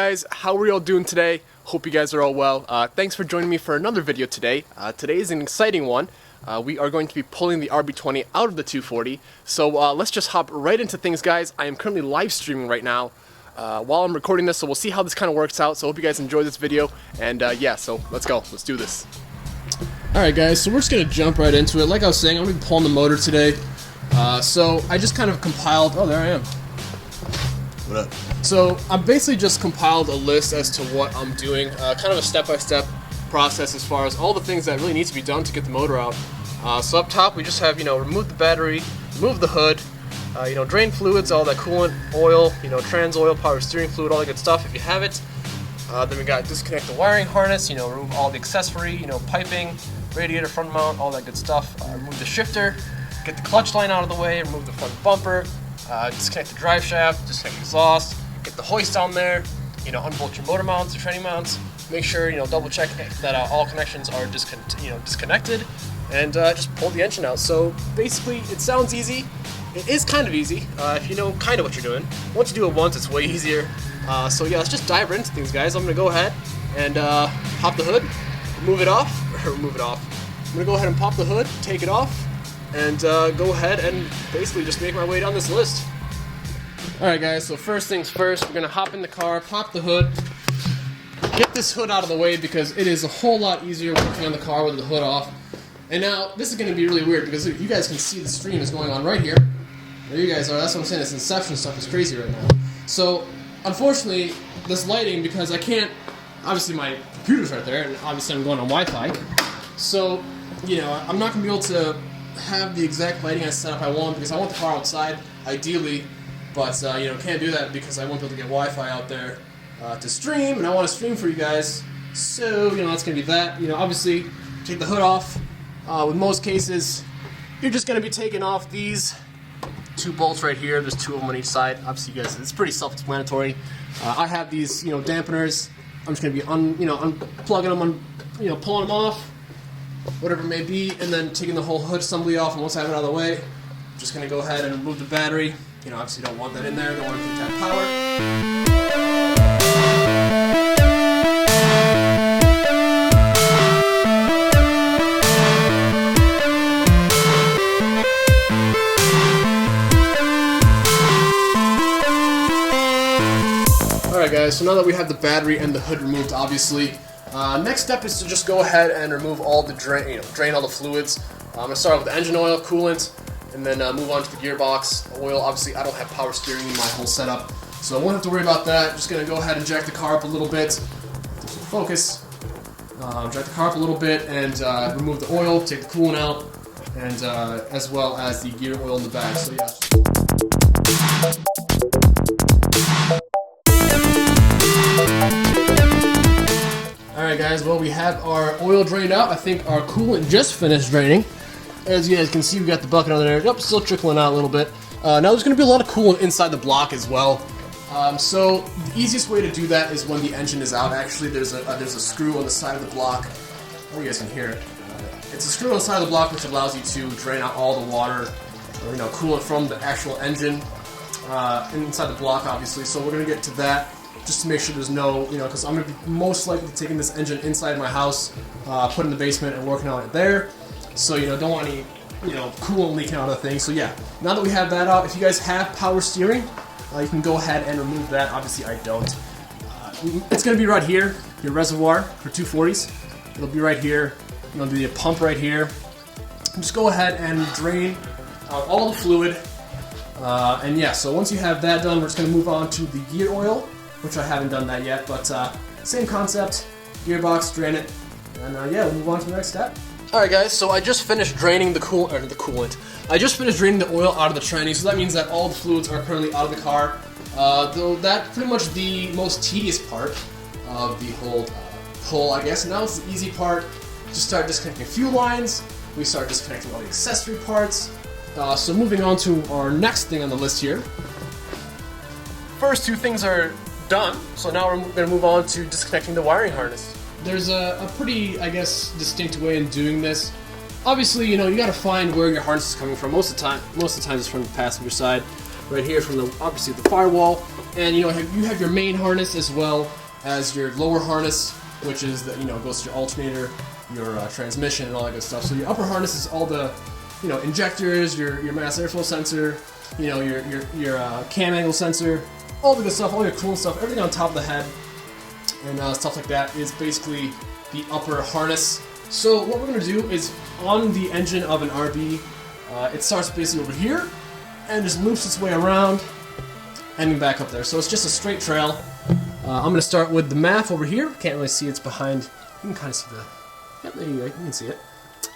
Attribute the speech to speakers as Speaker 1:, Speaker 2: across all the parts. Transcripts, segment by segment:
Speaker 1: guys, how are you all doing today? Hope you guys are all well. Thanks for joining me for another video today. Today is an exciting one. We are going to be pulling the RB20 out of the 240. So let's just hop right into things, guys. I am currently live streaming right now while I'm recording this, so we'll see how this kind of works out. So I hope you guys enjoy this video. And yeah, so let's go. Let's do this. Alright guys, so we're just going to jump right into it. Like I was saying, I'm going to be pulling the motor today. So I just kind of compiled... Oh, there I am. What up? So I basically just compiled a list as to what I'm doing, kind of a step-by-step process as far as all the things that really need to be done to get the motor out. So up top we just have, remove the battery, remove the hood, drain fluids, all that coolant, oil, trans oil, power steering fluid, all that good stuff if you have it. Then we got disconnect the wiring harness, remove all the accessory, piping, radiator, front mount, all that good stuff. Remove the shifter, get the clutch line out of the way, remove the front bumper. Disconnect the drive shaft, disconnect the exhaust, get the hoist down there, unbolt your motor mounts, your training mounts, make sure, double check that all connections are disconnected, and just pull the engine out. So basically, it sounds easy. It is kind of easy, if you know kind of what you're doing. Once you do it once, it's way easier. So yeah, let's just dive right into things, guys. I'm going to go ahead and pop the hood, remove it off. I'm going to go ahead and pop the hood, take it off, and go ahead and basically just make my way down this list. Alright guys, so first things first, we're going to hop in the car, pop the hood, get this hood out of the way because it is a whole lot easier working on the car with the hood off. And now, this is going to be really weird because you guys can see the stream is going on right here. There you guys are, that's what I'm saying, this Inception stuff is crazy right now. So, unfortunately, this lighting, because I can't, obviously my computer's right there, and obviously I'm going on Wi-Fi. So, I'm not going to be able to have the exact lighting setup I want because I want the car outside, ideally, but can't do that because I won't be able to get Wi-Fi out there to stream, and I want to stream for you guys. So that's gonna be that. Obviously, take the hood off. With most cases, you're just gonna be taking off these two bolts right here. There's two of them on each side. Obviously, you guys, it's pretty self-explanatory. I have these, dampeners. I'm just gonna be unplugging them, pulling them off, whatever it may be, and then taking the whole hood assembly off. And once I have it out of the way, I'm just going to go ahead and remove the battery. Obviously don't want that in there, don't want it to tap power. Alright guys, so now that we have the battery and the hood removed, obviously, next step is to just go ahead and remove all the drain all the fluids. I'm going to start with the engine oil, coolant, and then move on to the gearbox oil. Obviously, I don't have power steering in my whole setup, so I won't have to worry about that. Just going to go ahead and jack the car up a little bit. Focus. Jack the car up a little bit and remove the oil, take the coolant out, and as well as the gear oil in the back. So yeah. Alright guys, well we have our oil drained out. I think our coolant just finished draining. As you guys can see, we got the bucket under there. Yep, still trickling out a little bit. Now there's going to be a lot of coolant inside the block as well. So the easiest way to do that is when the engine is out. Actually, there's a screw on the side of the block. Oh, you guys can hear it. It's a screw on the side of the block which allows you to drain out all the water, or coolant from the actual engine inside the block, obviously. So we're going to get to that. Just to make sure there's no, because I'm going to be most likely taking this engine inside my house, put it in the basement and working on it there. So, don't want any, coolant leaking out of the thing. So yeah, now that we have that out, if you guys have power steering, you can go ahead and remove that. Obviously I don't. It's going to be right here, your reservoir for 240s. It'll be right here. There'll be a pump right here. Just go ahead and drain out all the fluid. And yeah, so once you have that done, we're just going to move on to the gear oil, which I haven't done that yet, but same concept, gearbox, drain it, and yeah, we'll move on to the next step. Alright guys, so I just finished draining the coolant. I just finished draining the oil out of the tranny, so that means that all the fluids are currently out of the car. Though that's pretty much the most tedious part of the whole pull, I guess. Now it's the easy part. Just start disconnecting fuel lines, we start disconnecting all the accessory parts. So moving on to our next thing on the list here. First two things are done, so now we're going to move on to disconnecting the wiring harness. There's a pretty, I guess, distinct way in doing this. Obviously, you got to find where your harness is coming from. Most of the time it's from the passenger side, right here from obviously the firewall. And you have your main harness as well as your lower harness, which is the goes to your alternator, your transmission, and all that good stuff. So your upper harness is all the injectors, your mass airflow sensor, your cam angle sensor, all the good stuff, all your coolant stuff, everything on top of the head and stuff like that is basically the upper harness. So what we're going to do is on the engine of an RB, it starts basically over here and just loops its way around, ending back up there. So it's just a straight trail. I'm going to start with the MAF over here. Can't really see, it's behind. You can kind of see the... Yep, there you go, you can see it.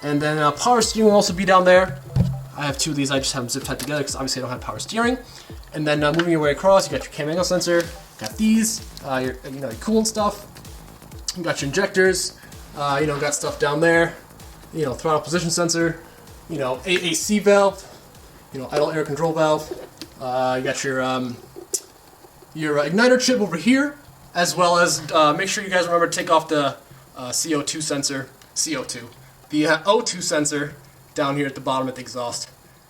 Speaker 1: And then power steering will also be down there. I have two of these, I just have them zip tied together because obviously I don't have power steering. And then moving your way across, you got your cam angle sensor, got these, your coolant stuff, you got your injectors, got stuff down there, throttle position sensor, AAC valve, idle air control valve. You got your igniter chip over here, as well as make sure you guys remember to take off the CO2 sensor, the O2 sensor down here at the bottom at the exhaust.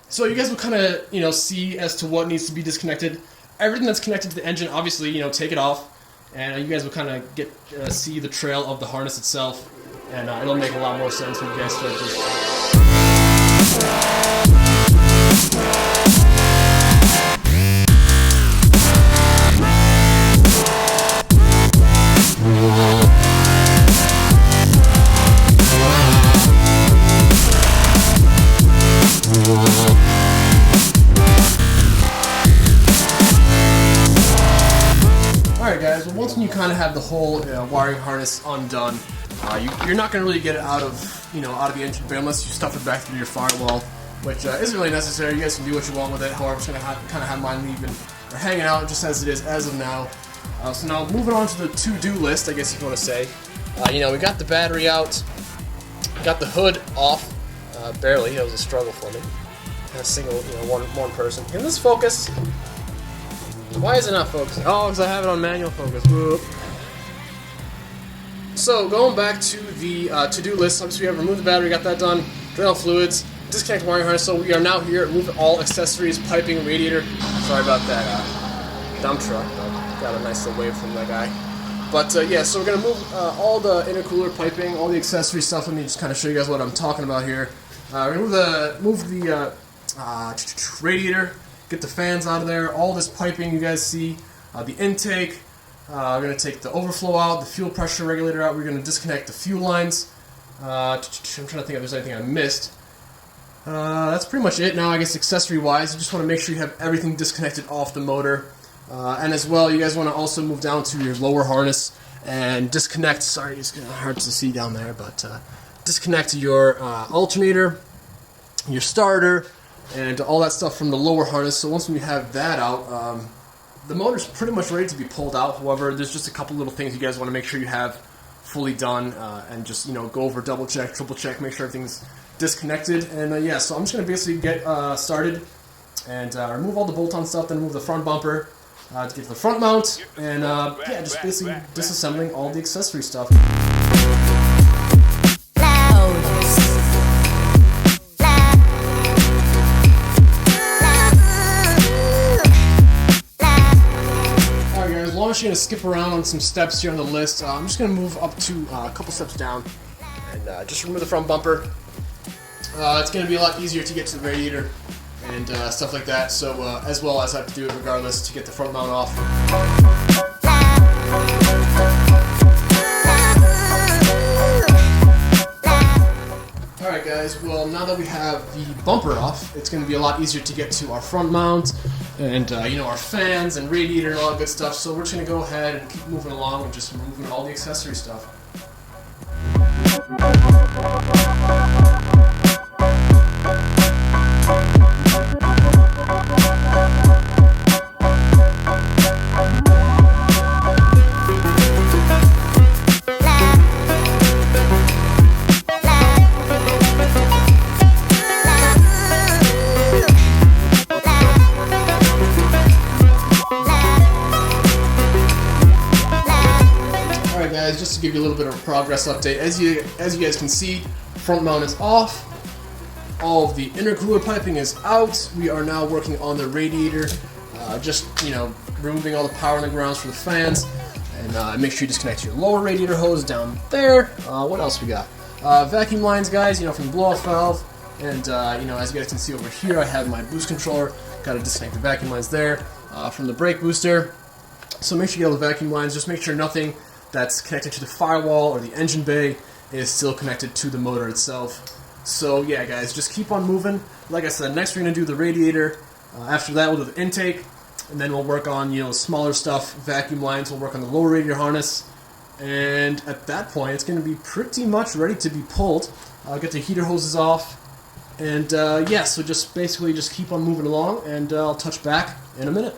Speaker 1: So you guys will kind of see as to what needs to be disconnected. Everything that's connected to the engine, obviously, take it off, and you guys will kind of get see the trail of the harness itself, and it'll make a lot more sense when you guys start this. Alright guys, well once you kind of have the whole wiring harness undone, you're not going to really get it out of the engine bay unless you stuff it back through your firewall, which isn't really necessary. You guys can do what you want with it. However, I'm just going to kind of have mine leaving or hanging out just as it is as of now. So now moving on to the to-do list, I guess you want to say. We got the battery out, got the hood off, barely. It was a struggle for me. A single, one person. Can this focus? Why is it not focusing? Oh, because I have it on manual focus. Whoop. So, going back to the to-do list, obviously we have removed the battery, got that done, drain all fluids, disconnect wiring harness, so we are now here at remove all accessories, piping, radiator. Sorry about that dump truck, got a nice little wave from that guy. But yeah, so we're going to move all the intercooler piping, all the accessory stuff. Let me just kind of show you guys what I'm talking about here. Move the radiator, get the fans out of there, all this piping you guys see, the intake. We're going to take the overflow out, the fuel pressure regulator out. We're going to disconnect the fuel lines. I'm trying to think if there's anything I missed. That's pretty much it. Now I guess accessory-wise, you just want to make sure you have everything disconnected off the motor. And as well, you guys want to also move down to your lower harness and disconnect, sorry, it's kind of hard to see down there, but disconnect your alternator, your starter, and all that stuff from the lower harness. So once we have that out, the motor's pretty much ready to be pulled out. However, there's just a couple little things you guys want to make sure you have fully done, and just go over, double check, triple check, make sure everything's disconnected. And yeah, so I'm just going to basically get started and remove all the bolt-on stuff, then remove the front bumper to get to the front mount, and yeah, just basically disassembling all the accessory stuff. I'm just going to skip around on some steps here on the list. I'm just going to move up to a couple steps down and just remove the front bumper. It's going to be a lot easier to get to the radiator and stuff like that, so as well as I have to do it regardless to get the front mount off. Alright guys, well now that we have the bumper off, it's going to be a lot easier to get to our front mount and our fans and radiator and all that good stuff. So we're just going to go ahead and keep moving along and just moving all the accessory stuff. Just to give you a little bit of a progress update, as you guys can see, front mount is off, all of the intercooler piping is out. We are now working on the radiator. just, removing all the power in the grounds for the fans. And make sure you disconnect your lower radiator hose down there. What else we got? Vacuum lines, guys, from the blow-off valve. And, as you guys can see over here, I have my boost controller. Got to disconnect the vacuum lines there from the brake booster. So make sure you get all the vacuum lines. Just make sure nothing that's connected to the firewall or the engine bay is still connected to the motor itself. So yeah, guys, just keep on moving. Like I said, next we're going to do the radiator. After that, we'll do the intake. And then we'll work on, smaller stuff, vacuum lines. We'll work on the lower radiator harness. And at that point, it's going to be pretty much ready to be pulled. I'll get the heater hoses off. And yeah, so just basically just keep on moving along, and I'll touch back in a minute.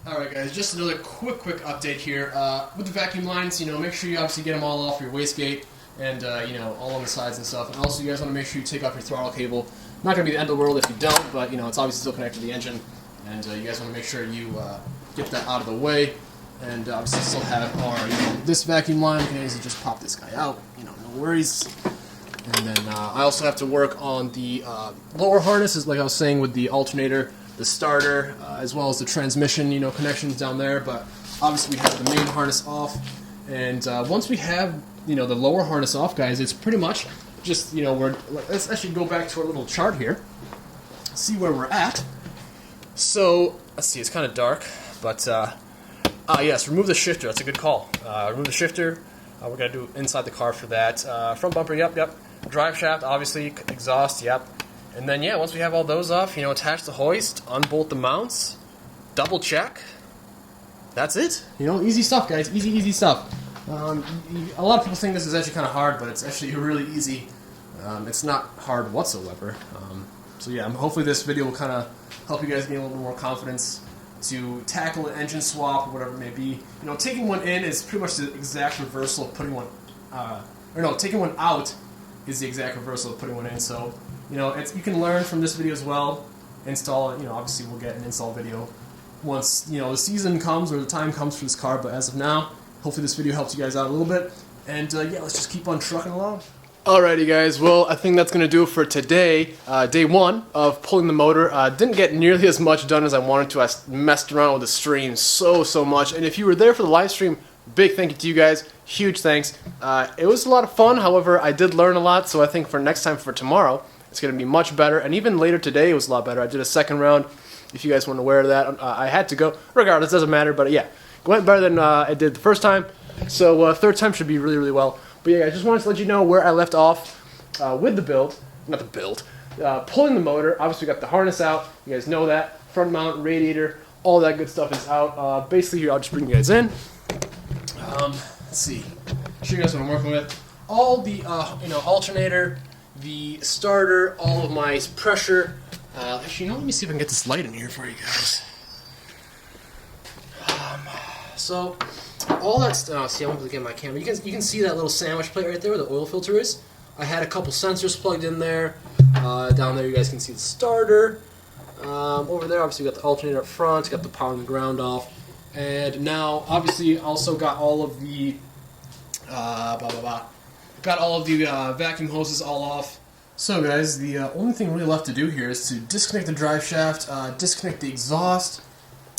Speaker 1: Alright guys, just another quick update here. With the vacuum lines, make sure you obviously get them all off your wastegate and, all on the sides and stuff. And also you guys want to make sure you take off your throttle cable. Not going to be the end of the world if you don't, but, it's obviously still connected to the engine. And you guys want to make sure you get that out of the way. And obviously still have our, this vacuum line. You can easily just pop this guy out, no worries. And then I also have to work on the lower harnesses, like I was saying, with the alternator, the starter, as well as the transmission, connections down there. But obviously we have the main harness off. And once we have, the lower harness off, guys, it's pretty much just, let's actually go back to our little chart here, see where we're at. So, let's see, it's kind of dark, but, yes, remove the shifter, that's a good call. Remove the shifter, we're going to do inside the car for that. Front bumper, yep. Drive shaft, obviously, exhaust, yep. And then, yeah, once we have all those off, attach the hoist, unbolt the mounts, double check. That's it. Easy stuff, guys, easy stuff. A lot of people think this is actually kind of hard, but it's actually really easy. It's not hard whatsoever. So yeah, hopefully this video will kind of help you guys gain a little bit more confidence to tackle an engine swap or whatever it may be. Taking one in is pretty much the exact reversal of putting one, taking one out is the exact reversal of putting one in. So, you can learn from this video as well. Install it, obviously we'll get an install video once, the season comes or the time comes for this car, but as of now, hopefully this video helps you guys out a little bit. And yeah, let's just keep on trucking along. Alrighty guys, well I think that's going to do it for today, day one of pulling the motor. Didn't get nearly as much done as I wanted to. I messed around with the stream so much, and if you were there for the live stream, big thank you to you guys, huge thanks. It was a lot of fun, however I did learn a lot, so I think for next time, for tomorrow, it's going to be much better, and even later today it was a lot better. I did a second round, if you guys weren't aware of that. I had to go, regardless, doesn't matter, but yeah, it went better than I did the first time, so third time should be really well. But yeah, I just wanted to let you know where I left off with the build, pulling the motor. Obviously we got the harness out, you guys know that, front mount, radiator, all that good stuff is out. Basically here, I'll just bring you guys in. Let's see, show you guys what I'm working with. All the, alternator, the starter, all of my pressure. Actually, let me see if I can get this light in here for you guys. So, all that stuff, see, I won't be able to get my camera. You can see that little sandwich plate right there where the oil filter is. I had a couple sensors plugged in there. Down there you guys can see the starter. Over there, obviously, we got the alternator up front, got the power and the ground off. And now, obviously, also got all of the, got all of the vacuum hoses all off. So guys, the only thing really left to do here is to disconnect the drive shaft, disconnect the exhaust,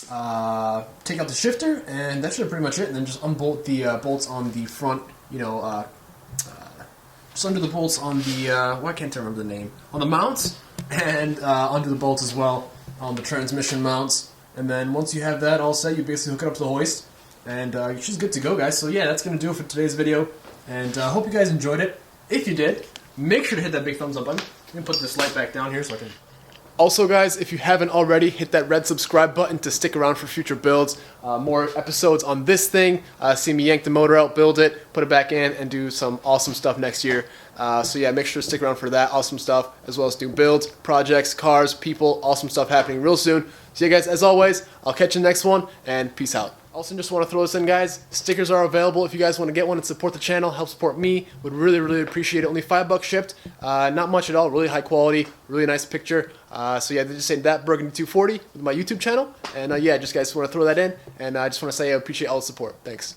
Speaker 1: take out the shifter, and that should be pretty much it, and then just unbolt the bolts on the front, just undo the bolts on the, I can't remember the name, on the mounts, and undo the bolts as well on the transmission mounts. And then once you have that all set, you basically hook it up to the hoist, and you're just good to go, guys. So yeah, that's going to do it for today's video, and I hope you guys enjoyed it. If you did, make sure to hit that big thumbs up button. I'm going to put this light back down here so I can... Also guys, if you haven't already, hit that red subscribe button to stick around for future builds. More episodes on this thing. See me yank the motor out, build it, put it back in, and do some awesome stuff next year. So yeah, make sure to stick around for that awesome stuff, as well as new builds, projects, cars, people, awesome stuff happening real soon. So yeah guys, as always, I'll catch you next one, and peace out. Also, just want to throw this in, guys. Stickers are available if you guys want to get one and support the channel, help support me. Would really appreciate it. Only $5 shipped. Not much at all. Really high quality. Really nice picture. So yeah, just saying that Burgundy 240 with my YouTube channel. And yeah, just guys want to throw that in. And I just want to say I appreciate all the support. Thanks.